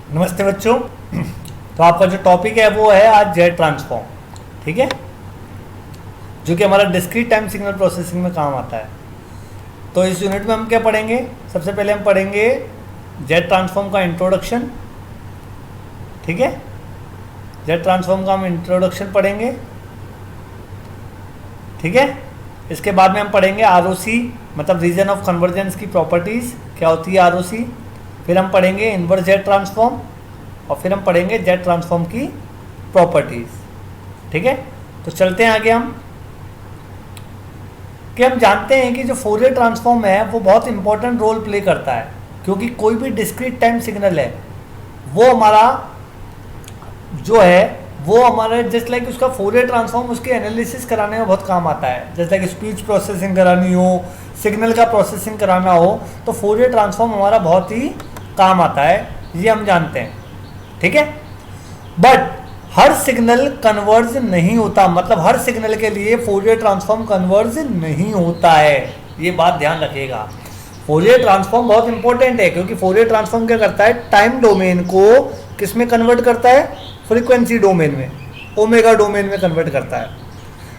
नमस्ते बच्चों। तो आपका जो टॉपिक है वो है आज जेड ट्रांसफॉर्म, ठीक है, जो कि हमारा डिस्क्रीट टाइम सिग्नल प्रोसेसिंग में काम आता है। तो इस यूनिट में हम क्या पढ़ेंगे? सबसे पहले हम पढ़ेंगे जेड ट्रांसफॉर्म का इंट्रोडक्शन, ठीक है। जेड ट्रांसफॉर्म का हम इंट्रोडक्शन पढ़ेंगे, ठीक है। इसके बाद में हम पढ़ेंगे आरओसी, मतलब रीजन ऑफ कन्वर्जेंस की प्रॉपर्टीज़, क्या होती है आरओसी। फिर हम पढ़ेंगे इन्वर्स जेड ट्रांसफॉर्म और फिर हम पढ़ेंगे जेड ट्रांसफॉर्म की प्रॉपर्टीज़, ठीक है। तो चलते हैं आगे हम जानते हैं कि जो फोरियर ट्रांसफॉर्म है वो बहुत इंपॉर्टेंट रोल प्ले करता है, क्योंकि कोई भी डिस्क्रीट टाइम सिग्नल है वो हमारा जो है वो हमारा जस्ट लाइक उसका फोरियर ट्रांसफॉर्म उसके एनालिसिस कराने में बहुत काम आता है। जैसे लाइक स्पीच प्रोसेसिंग करानी हो, सिग्नल का प्रोसेसिंग कराना हो, तो फोरियर ट्रांसफॉर्म हमारा बहुत ही काम आता है, ये हम जानते हैं, ठीक है। बट हर सिग्नल कन्वर्ज नहीं होता, मतलब हर सिग्नल के लिए फोरियर ट्रांसफॉर्म कन्वर्ज नहीं होता है, ये बात ध्यान रखिएगा। फोरियर ट्रांसफॉर्म बहुत इंपॉर्टेंट है, क्योंकि फोरियर ट्रांसफॉर्म क्या करता है, टाइम डोमेन को किस में कन्वर्ट करता है, फ्रीक्वेंसी डोमेन में, ओमेगा डोमेन में कन्वर्ट करता है,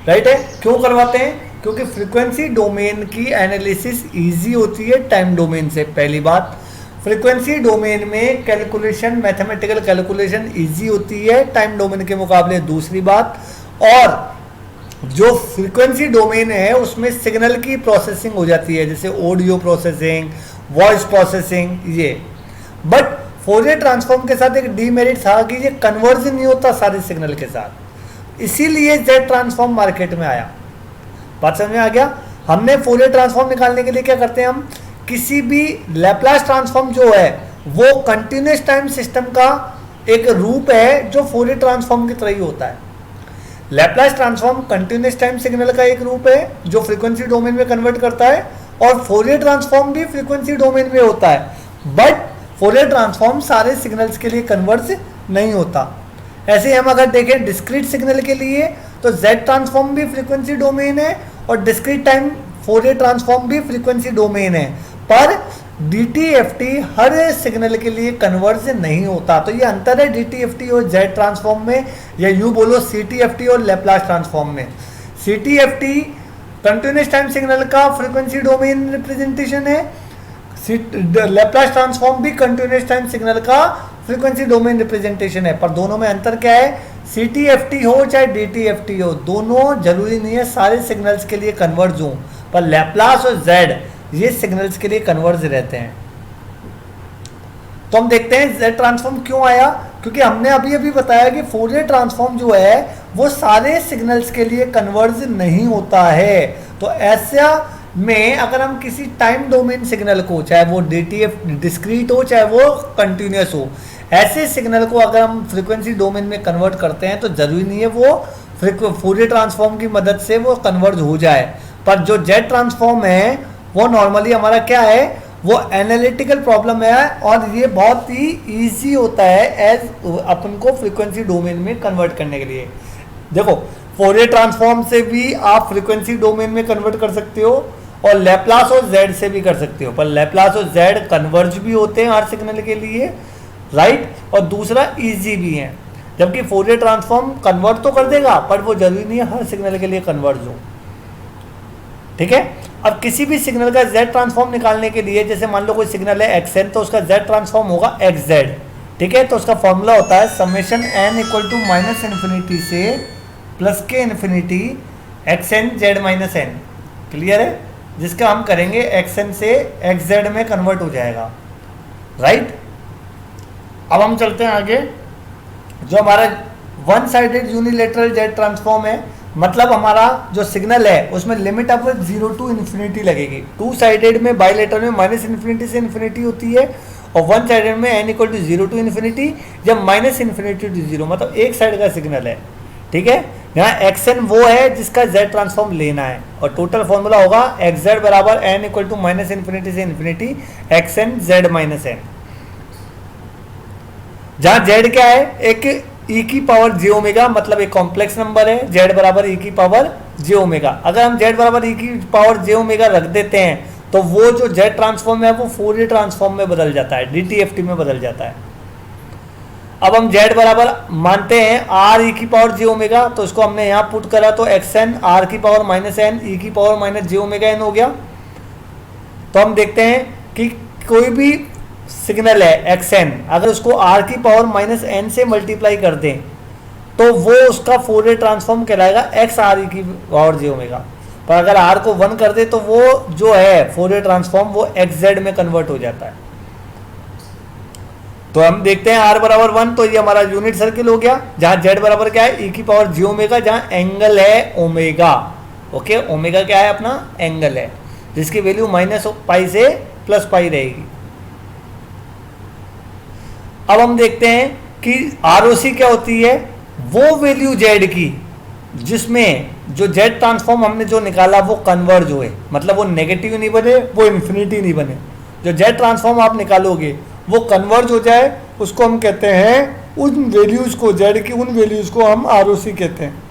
राइट है। क्यों करवाते हैं? क्योंकि फ्रीक्वेंसी डोमेन की एनालिसिस इजी होती है टाइम डोमेन से, पहली बात। फ्रीक्वेंसी डोमेन में कैलकुलेशन, मैथमेटिकल कैलकुलेशन इजी होती है टाइम डोमेन के मुकाबले, दूसरी बात। और जो फ्रीक्वेंसी डोमेन है उसमें सिग्नल की प्रोसेसिंग हो जाती है, जैसे ऑडियो प्रोसेसिंग, वॉइस प्रोसेसिंग, ये। बट फोरियर ट्रांसफॉर्म के साथ एक डीमेरिट था कि ये कन्वर्ज नहीं होता सारे सिग्नल के साथ, इसीलिए जेड ट्रांसफॉर्म मार्केट में आया। बात समझ में आ गया? हमने फोरियर ट्रांसफॉर्म निकालने के लिए क्या करते हैं, हम किसी भी लैप्लास ट्रांसफॉर्म जो है वो कंटिन्यूस टाइम सिस्टम का एक रूप है जो फोरियर ट्रांसफॉर्म की तरह ही होता है। Laplace transform continuous time signal का एक रूप है जो फ्रीक्वेंसी डोमेन में कन्वर्ट करता है, और फोरियर ट्रांसफॉर्म भी फ्रीक्वेंसी डोमेन में होता है। बट फोरियर ट्रांसफॉर्म सारे सिग्नल्स के लिए कन्वर्ज नहीं होता। ऐसे हम अगर देखें डिस्क्रीट सिग्नल के लिए, तो जेड ट्रांसफॉर्म भी फ्रीक्वेंसी डोमेन है और डिस्क्रीट टाइम फोरियर ट्रांसफॉर्म भी फ्रीक्वेंसी डोमेन है, पर डीटीएफटी हर सिग्नल के लिए कन्वर्ज नहीं होता। तो ये अंतर है डीटीएफटी और जेड ट्रांसफॉर्म में, या यूं बोलो सीटीएफटी और लैप्लास ट्रांसफॉर्म में। सीटीएफटी कंटिन्यूस टाइम सिग्नल का फ्रीक्वेंसी डोमेन रिप्रेजेंटेशन है, लैप्लास ट्रांसफॉर्म भी कंटिन्यूस टाइम सिग्नल का फ्रीक्वेंसी डोमेन रिप्रेजेंटेशन है। पर दोनों में अंतर क्या है, सीटीएफटी हो चाहे डीटीएफटी हो, दोनों जरूरी नहीं है सारे सिग्नल्स के लिए कन्वर्ज हो, पर लैप्लास और जेड ये सिग्नल्स के लिए कन्वर्ज रहते हैं। तो हम देखते हैं जेड ट्रांसफॉर्म क्यों आया, क्योंकि हमने अभी अभी बताया कि फोरियर ट्रांसफॉर्म जो है वो सारे सिग्नल्स के लिए कन्वर्ज नहीं होता है। तो ऐसा में अगर हम किसी टाइम डोमेन सिग्नल को, चाहे वो डीटीएफ डिस्क्रीट हो चाहे वो कंटिन्यूस हो, ऐसे सिग्नल को अगर हम फ्रीक्वेंसी डोमेन में कन्वर्ट करते हैं तो जरूरी नहीं है वो फोरियर ट्रांसफॉर्म की मदद से वो कन्वर्ज हो जाए। पर जो जेड ट्रांसफॉर्म है वो नॉर्मली हमारा क्या है, वो एनालिटिकल प्रॉब्लम है, और ये बहुत ही ईजी होता है एज अपन को फ्रीक्वेंसी डोमेन में कन्वर्ट करने के लिए। देखो फोरियर ट्रांसफॉर्म से भी आप फ्रीक्वेंसी डोमेन में कन्वर्ट कर सकते हो और लैप्लास और जेड से भी कर सकते हो, पर लैप्लास और जेड कन्वर्ज भी होते हैं हर सिग्नल के लिए, राइट, और दूसरा इजी भी है। जबकि फोरियर ट्रांसफॉर्म कन्वर्ट तो कर देगा पर वो जरूरी नहीं है हर सिग्नल के लिए कन्वर्ज हो, ठीक है। अब किसी भी सिग्नल का जेड ट्रांसफॉर्म निकालने के लिए, जैसे मान लो कोई सिग्नल है एक्सएन, तो उसका जेड ट्रांसफॉर्म होगा एक्स जेड, ठीक है। तो उसका फॉर्मूला होता है summation n equal to minus infinity से प्लस के infinity x N Z minus n, clear है, जिसका हम करेंगे एक्स एन से एक्स जेड में कन्वर्ट हो जाएगा, राइट। अब हम चलते हैं आगे। जो हमारा one sided unilateral z transform है, मतलब हमारा जो सिग्नल है उसमें लिमिट ऑफ 0 टू इन्फिनिटी लगेगी। टू साइडेड में बाइलेटरल में माइनस इन्फिनिटी से इन्फिनिटी होती है, और वन साइडेड में n equal to 0 to infinity या माइनस इन्फिनिटी टू 0, मतलब एक साइड का सिग्नल है, ठीक है। यहाँ एक्स एन वो है जिसका जेड ट्रांसफॉर्म लेना है, और टोटल फॉर्मूला होगा एक्स जेड बराबर N equal to minus infinity से infinity x N Z minus N, जहां जेड क्या है, एक ई की पावर जे ओमेगा, मतलब एक कॉम्प्लेक्स नंबर है, जेड बराबर ई की पावर जे ओमेगा। अगर हम जेड बराबर ई की पावर जे ओमेगा रख देते हैं तो वो जो जेड ट्रांसफॉर्म है वो फोरियर ट्रांसफॉर्म में बदल जाता है, डीटीएफटी में बदल जाता है। अब हम z बराबर मानते हैं r e की पावर j ओमेगा, तो इसको हमने यहाँ पुट करा तो xn r की पावर माइनस एन e की power minus j omega n हो गया। तो हम देखते हैं कि कोई भी सिग्नल है xn, अगर उसको r की पावर माइनस एन से मल्टीप्लाई कर दें तो वो उसका फोरियर ट्रांसफॉर्म कहलाएगा x r e की पावर j ओमेगा। पर अगर r को 1 कर दे तो वो जो है फोरियर ट्रांसफॉर्म वो xz में कन्वर्ट हो जाता है। तो हम देखते हैं r बराबर 1, तो ये हमारा यूनिट सर्किल हो गया, जहां z बराबर क्या है e की पावर j ओमेगा, जहां एंगल है ओमेगा। ओके, ओमेगा क्या है अपना एंगल है, जिसकी वैल्यू माइनस पाई से प्लस पाई रहेगी। अब हम देखते हैं कि ROC क्या होती है, वो वैल्यू z की जिसमें जो z ट्रांसफॉर्म हमने जो निकाला वो कन्वर्ज हुए, मतलब वो नेगेटिव नहीं बने, वो इन्फिनिटी नहीं बने। जो z ट्रांसफॉर्म आप निकालोगे वो कन्वर्ज हो जाए, उसको हम कहते हैं, उन वैल्यूज को z की उन वैल्यूज को हम ROC कहते हैं।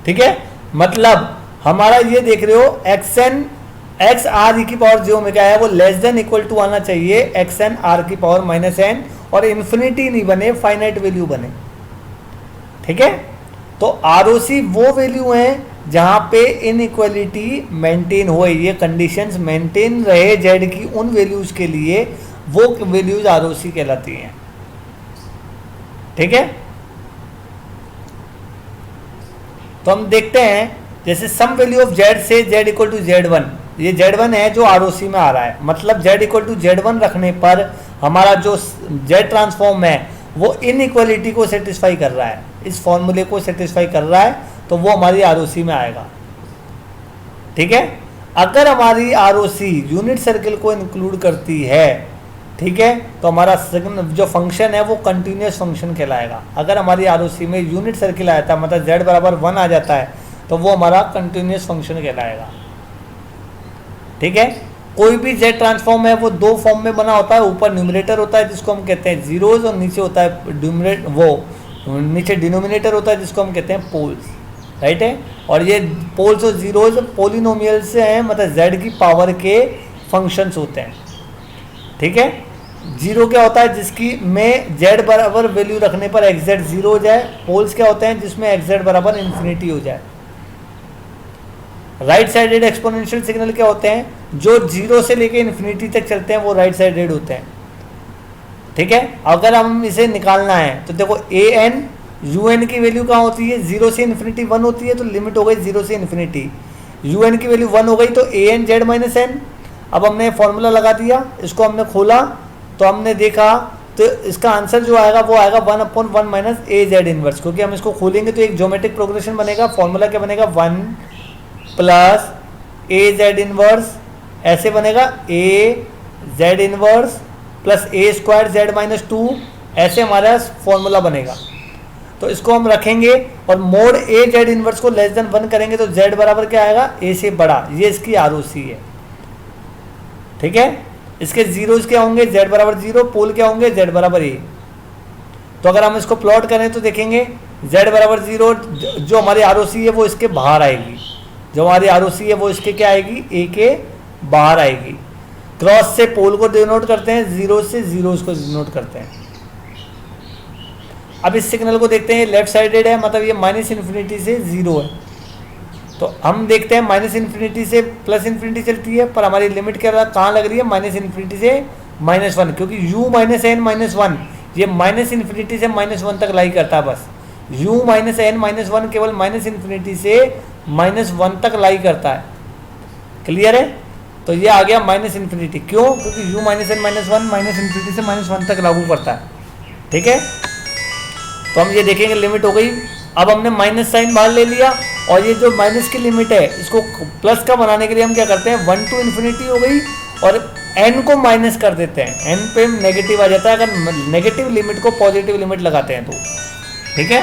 ठीक है, मतलब हमारा ये देख रहे हो xn x r e की पावर j ओमेगा है, वो लेस देन इक्वल टू आना चाहिए xn r की पावर माइनस एन, और इन्फिनिटी नहीं बने, फाइनाइट वैल्यू बने। ठीक है, तो ROC वो वैल्यू है जहां पे इनइक्वालिटी मेंटेन हो, ये कंडीशंस मेंटेन रहे z की उन वैल्यूज के लिए, वो वैल्यूज ROC कहलाती हैं। ठीक है, तो हम देखते हैं जैसे सम वैल्यू ऑफ z से z इक्वल टू z1, ये z1 है जो ROC में आ रहा है, मतलब z इक्वल टू z1 रखने पर हमारा जो z ट्रांसफॉर्म है वो इनइक्वालिटी को सेटिस्फाई कर रहा है, इस फॉर्मूले को सेटिस्फाई कर रहा है, तो वो हमारी ROC में आएगा। ठीक है, अगर हमारी ROC यूनिट सर्किल को इंक्लूड करती है, ठीक है, तो हमारा जो फंक्शन है वो कंटिन्यूस फंक्शन कहलाएगा। अगर हमारी ROC में यूनिट सर्किल आया था, मतलब z बराबर 1 आ जाता है, तो वो हमारा कंटिन्यूस फंक्शन कहलाएगा। ठीक है, कोई भी z ट्रांसफॉर्म है वो दो फॉर्म में बना होता है, ऊपर न्यूमरेटर होता है जिसको हम कहते हैं जीरोज, और नीचे होता है नीचे डिनोमिनेटर होता है जिसको हम कहते हैं पोल्स। राइट है, और ये पोल्स और जीरोज पोलिनोमियल से हैं, मतलब z की पावर के फंक्शंस होते हैं। ठीक है, जीरो क्या होता है जिसकी में z बराबर वैल्यू रखने पर xz जीरो हो जाए, पोल्स क्या होते हैं जिसमें xz बराबर इन्फिनिटी हो जाए। राइट साइडेड एक्सपोनेंशियल सिग्नल क्या होते हैं, जो जीरो से लेके इन्फिनिटी तक चलते हैं, वो राइट साइडेड होते हैं। ठीक है, अगर हम इसे निकालना है तो देखो an un की वैल्यू कहाँ होती है, जीरो से इन्फिनिटी 1 होती है, तो लिमिट हो गई जीरो से इन्फिनिटी, un की वैल्यू 1 हो गई, तो an z माइनस एन। अब हमने फॉर्मूला लगा दिया, इसको हमने खोला तो हमने देखा, तो इसका आंसर जो आएगा वो आएगा 1/1 माइनस ए जेड इनवर्स, क्योंकि हम इसको खोलेंगे तो एक ज्योमेट्रिक प्रोग्रेशन बनेगा। फॉर्मूला क्या बनेगा, 1 प्लस ए जेड इनवर्स, ऐसे बनेगा ए जेड इनवर्स प्लस ए स्क्वायर जेड माइनस 2, ऐसे हमारा फॉर्मूला बनेगा। तो इसको हम रखेंगे और मोड ए जेड इनवर्स को लेस देन 1 करेंगे तो जेड बराबर क्या आएगा, ए से बड़ा, ये इसकी ROC है। ठीक है, इसके जीरोज क्या होंगे, z बराबर 0, पोल क्या होंगे, z बराबर a। तो अगर हम इसको प्लॉट करें तो देखेंगे z बराबर 0, जो हमारी ROC है वो इसके बाहर आएगी, जो हमारी ROC है वो इसके क्या आएगी, a के बाहर आएगी। क्रॉस से पोल को डिनोट करते हैं, जीरो से जीरोज को डिनोट करते हैं। अब इस सिग्नल को देखते हैं, लेफ्ट साइडेड है, मतलब ये माइनस इन्फिनिटी से 0 है। तो हम देखते हैं माइनस इन्फिनिटी से प्लस इन्फिनिटी चलती है, पर हमारी लिमिट क्या कहाँ लग रही है, माइनस इन्फिनिटी से -1, क्योंकि u माइनस एन माइनस 1 ये माइनस इन्फिनिटी से -1 तक लाई करता है। बस u माइनस एन माइनस 1 केवल माइनस इन्फिनिटी से -1 तक लाई करता है। क्लियर है, तो ये आ गया माइनस इन्फिनिटी, क्यों, क्योंकि u minus n minus 1 minus infinity से -1 तक लागू करता है। ठीक है, तो हम ये देखेंगे लिमिट हो गई। अब हमने माइनस साइन बाहर ले लिया, और ये जो माइनस की लिमिट है इसको प्लस का बनाने के लिए हम क्या करते हैं, 1 टू इन्फिनिटी हो गई और n को माइनस कर देते हैं, n पे नेगेटिव आ जाता है अगर नेगेटिव लिमिट को पॉजिटिव लिमिट लगाते हैं तो। ठीक है,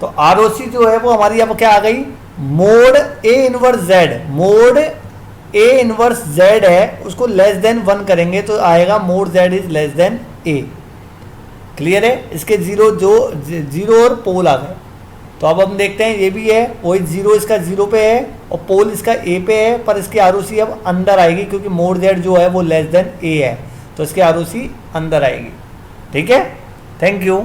तो ROC जो है वो हमारी अब क्या आ गई, mode a inverse z, mode a inverse z है, उसको लेस देन 1 करेंगे तो आएगा mode z is less than a। Clear है, इसके जीरो और पोल आ गए। तो अब हम देखते हैं ये भी है, वही जीरो इसका 0 पे है और पोल इसका a पे है, पर इसकी ROC अब अंदर आएगी क्योंकि मोड z जो है वो लेस देन a है। तो इसकी आर अंदर आएगी। ठीक है, थैंक यू।